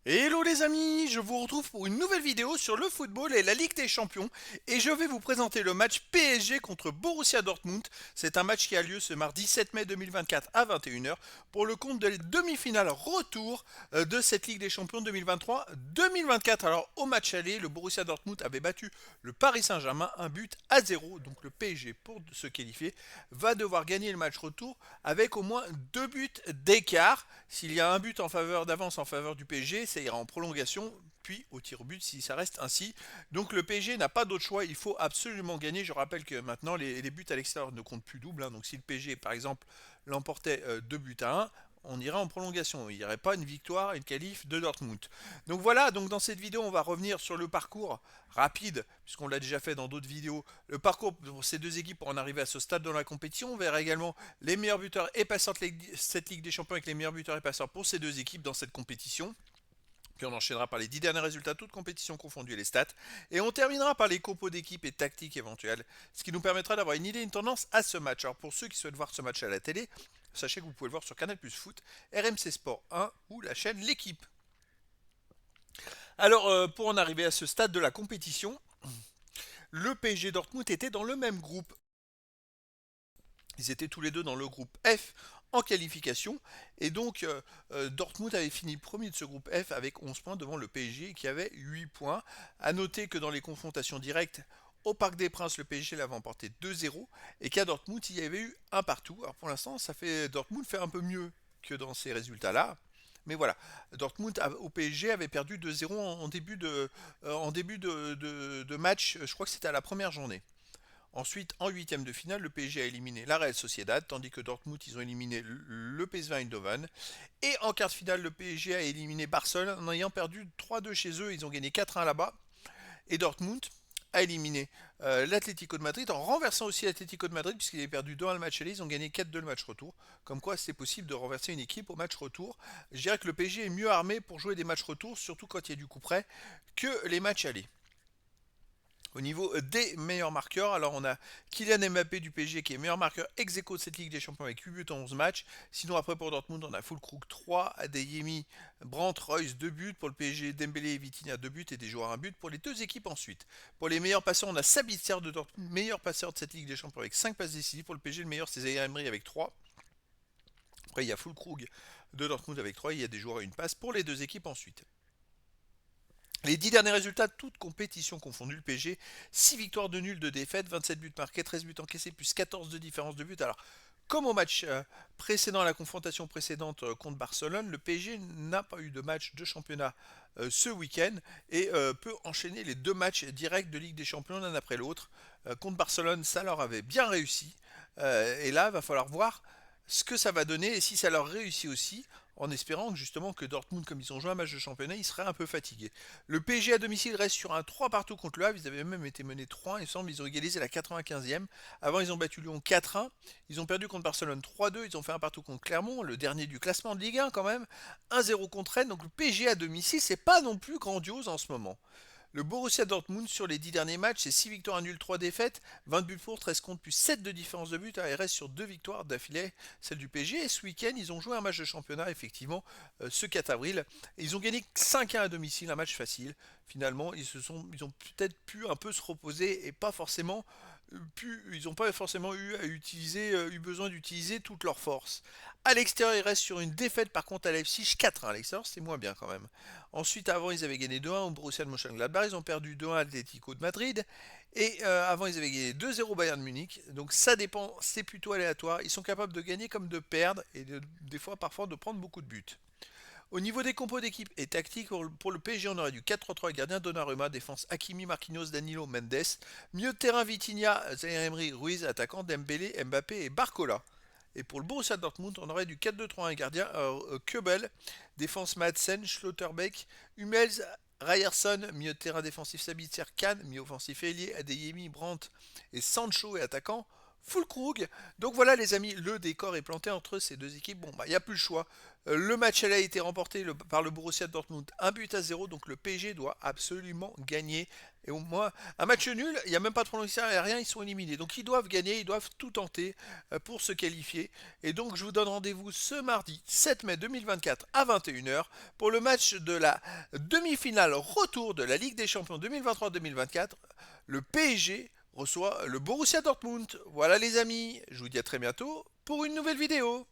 Hello les amis, je vous retrouve pour une nouvelle vidéo sur le football et la Ligue des Champions et je vais vous présenter le match PSG contre Borussia Dortmund. C'est un match qui a lieu ce mardi 7 mai 2024 à 21h pour le compte de la demi-finale retour de cette Ligue des Champions 2023-2024. Alors au match aller, le Borussia Dortmund avait battu le Paris Saint-Germain un but à 0. Donc le PSG pour se qualifier va devoir gagner le match retour avec au moins 2 buts d'écart. S'il y a un but en faveur d'avance en faveur du PSG, ça ira en prolongation, puis au tir au but si ça reste ainsi. Donc le PSG n'a pas d'autre choix, il faut absolument gagner. Je rappelle que maintenant les buts à l'extérieur ne comptent plus double. Donc si le PSG par exemple l'emportait 2 buts à 1, on irait en prolongation. Il n'y aurait pas une victoire, une qualif de Dortmund. Donc voilà, donc dans cette vidéo, on va revenir sur le parcours rapide, puisqu'on l'a déjà fait dans d'autres vidéos. Le parcours pour ces deux équipes pour en arriver à ce stade dans la compétition. On verra également les meilleurs buteurs et passeurs de cette Ligue des Champions avec les meilleurs buteurs et passeurs pour ces deux équipes dans cette compétition. Puis on enchaînera par les 10 derniers résultats, toutes compétitions confondues et les stats. Et on terminera par les compos d'équipe et tactiques éventuelles, ce qui nous permettra d'avoir une idée, une tendance à ce match. Alors pour ceux qui souhaitent voir ce match à la télé, sachez que vous pouvez le voir sur Canal Plus Foot, RMC Sport 1 ou la chaîne L'équipe. Alors pour en arriver à ce stade de la compétition, le PSG Dortmund était dans le même groupe. Ils étaient tous les deux dans le groupe F en qualification. Et donc, Dortmund avait fini premier de ce groupe F avec 11 points devant le PSG qui avait 8 points. A noter que dans les confrontations directes au Parc des Princes, le PSG l'avait emporté 2-0 et qu'à Dortmund, il y avait eu un partout. Alors pour l'instant, Dortmund fait un peu mieux que dans ces résultats-là. Mais voilà, Dortmund au PSG avait perdu 2-0 en début de match, je crois que c'était à la première journée. Ensuite, en huitième de finale, le PSG a éliminé la Real Sociedad, tandis que Dortmund, ils ont éliminé le PSV Eindhoven. Et en quart de finale, le PSG a éliminé Barcelone en ayant perdu 3-2 chez eux. Ils ont gagné 4-1 là-bas. Et Dortmund a éliminé l'Atlético de Madrid en renversant aussi l'Atlético de Madrid puisqu'il avait perdu 2-1 le match aller. Ils ont gagné 4-2 le match retour. Comme quoi, c'est possible de renverser une équipe au match retour. Je dirais que le PSG est mieux armé pour jouer des matchs retour, surtout quand il y a du coup près, que les matchs allés. Au niveau des meilleurs marqueurs, alors on a Kylian Mbappé du PSG qui est meilleur marqueur ex aequo de cette Ligue des Champions avec 8 buts en 11 matchs. Sinon après pour Dortmund on a Füllkrug 3, Adeyemi, Brandt, Reus 2 buts. Pour le PSG, Dembélé et Vitinha 2 buts et des joueurs 1 but. Pour les deux équipes ensuite. Pour les meilleurs passeurs on a Sabitzer de Dortmund, meilleur passeur de cette Ligue des Champions avec 5 passes décisives. Pour le PSG le meilleur c'est Zaire Emery avec 3. Après il y a Füllkrug de Dortmund avec 3. Il y a des joueurs à une passe pour les deux équipes ensuite. Les 10 derniers résultats, toutes compétitions confondues, le PSG, 6 victoires de nul, de défaites, 27 buts marqués, 13 buts encaissés, plus 14 de différence de but. Alors, comme au match précédent, à la confrontation précédente contre Barcelone, le PSG n'a pas eu de match de championnat ce week-end et peut enchaîner les deux matchs directs de Ligue des Champions l'un après l'autre. Contre Barcelone, ça leur avait bien réussi. Et là, il va falloir voir ce que ça va donner et si ça leur réussit aussi, en espérant que justement que Dortmund, comme ils ont joué un match de championnat, ils seraient un peu fatigués. Le PSG à domicile reste sur un 3 partout contre le Havre, ils avaient même été menés 3, il semble, ils ont égalisé à la 95e. Avant, ils ont battu Lyon 4-1, ils ont perdu contre Barcelone 3-2, ils ont fait un partout contre Clermont, le dernier du classement de Ligue 1 quand même, 1-0 contre Rennes, donc le PSG à domicile, c'est pas non plus grandiose en ce moment. Le Borussia Dortmund sur les 10 derniers matchs, c'est 6 victoires, 1 nul, 3 défaites, 20 buts pour, 13 contre, plus 7 de différence de but, et reste sur 2 victoires d'affilée, celle du PSG. Et ce week-end, ils ont joué un match de championnat, effectivement, ce 4 avril. Et ils ont gagné 5-1 à domicile, un match facile. Finalement, ils ont peut-être pu un peu se reposer et pas forcément ils n'ont pas forcément eu besoin d'utiliser toute leur force. À l'extérieur, ils restent sur une défaite par contre à Leipzig 4-1. À l'extérieur, c'est moins bien quand même. Ensuite, avant, ils avaient gagné 2-1 au Borussia Mönchengladbach. Ils ont perdu 2-1 à Atlético de Madrid. Et avant, ils avaient gagné 2-0 Bayern Munich. Donc ça dépend, c'est plutôt aléatoire. Ils sont capables de gagner comme de perdre et des fois, parfois, de prendre beaucoup de buts. Au niveau des compos d'équipe et tactique, pour le PSG, on aurait du 4-3-3, gardien Donnarumma, défense Hakimi, Marquinhos, Danilo, Mendes, milieu de terrain Vitinha, Zaire Emery, Ruiz, attaquant Dembélé, Mbappé et Barcola. Et pour le Borussia Dortmund, on aurait du 4-2-3-1, gardien Kebel, défense Madsen, Schlotterbeck, Hummels, Ryerson, milieu de terrain défensif Sabitzer, Kahn, milieu offensif Elie, Adeyemi, Brandt et Sancho et attaquant Füllkrug. Donc voilà les amis, le décor est planté entre ces deux équipes. Bon, bah il n'y a plus le choix. Le match elle a été remporté par le Borussia Dortmund, 1 but à 0. Donc le PSG doit absolument gagner. Et au moins, un match nul, il n'y a même pas de prononciation, il n'y a rien, ils sont éliminés. Donc ils doivent gagner, ils doivent tout tenter pour se qualifier. Et donc je vous donne rendez-vous ce mardi 7 mai 2024 à 21 h pour le match de la demi-finale retour de la Ligue des Champions 2023-2024. Le PSG reçoit le Borussia Dortmund. Voilà les amis, je vous dis à très bientôt pour une nouvelle vidéo.